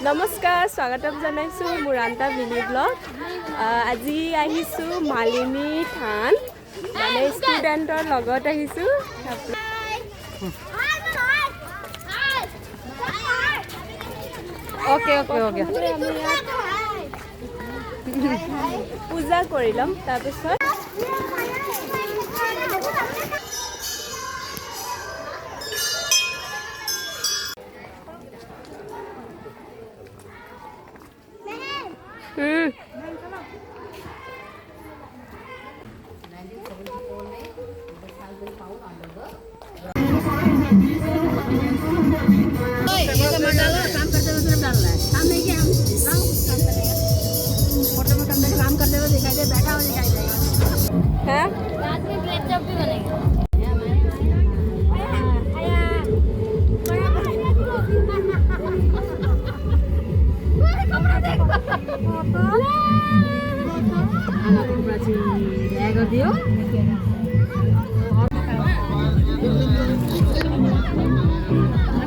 নমস্কাৰ স্বাগতম জনাইছোঁ মোৰ আন্তা মিনি ব্লগ। আজি আহিছোঁ মালিনী থান, মানে ষ্টুডেণ্টৰ লগত আহিছোঁ। ओके ओके हो गया। পূজা কৰি ল'ম তাৰপিছত रात में ब्रेड चॉप भी बनेगा।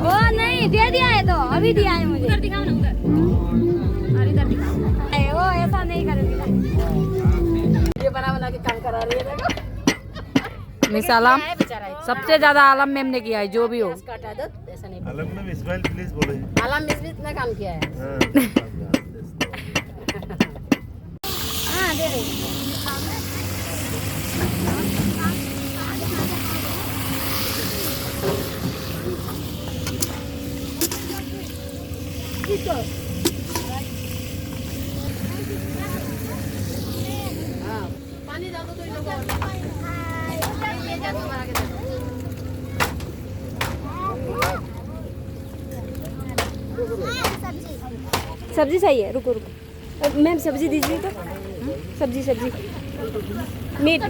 ओ नहीं, दे दिया है तो अभी दिया है मुझे। उधर दिखाओ ना, उधर इधर दिखाओ। वो ऐसा नहीं करेगी, ये बना के काम करा रही है। देखो मिस आलम सबसे ज्यादा आलम मैम ने किया है, जो भी हो। काटा दो, ऐसा नहीं। आलम में इस्माइल प्लीज बोले। आलम मिस भी इतना काम किया है। हाँ दे रही। पानी डाल दो तो इन लोगों को ले जा दो बना के दे दो। सब्जी चाहिए, रुको रुको मैम सब्जी दीजिए तो। सब्जी मीट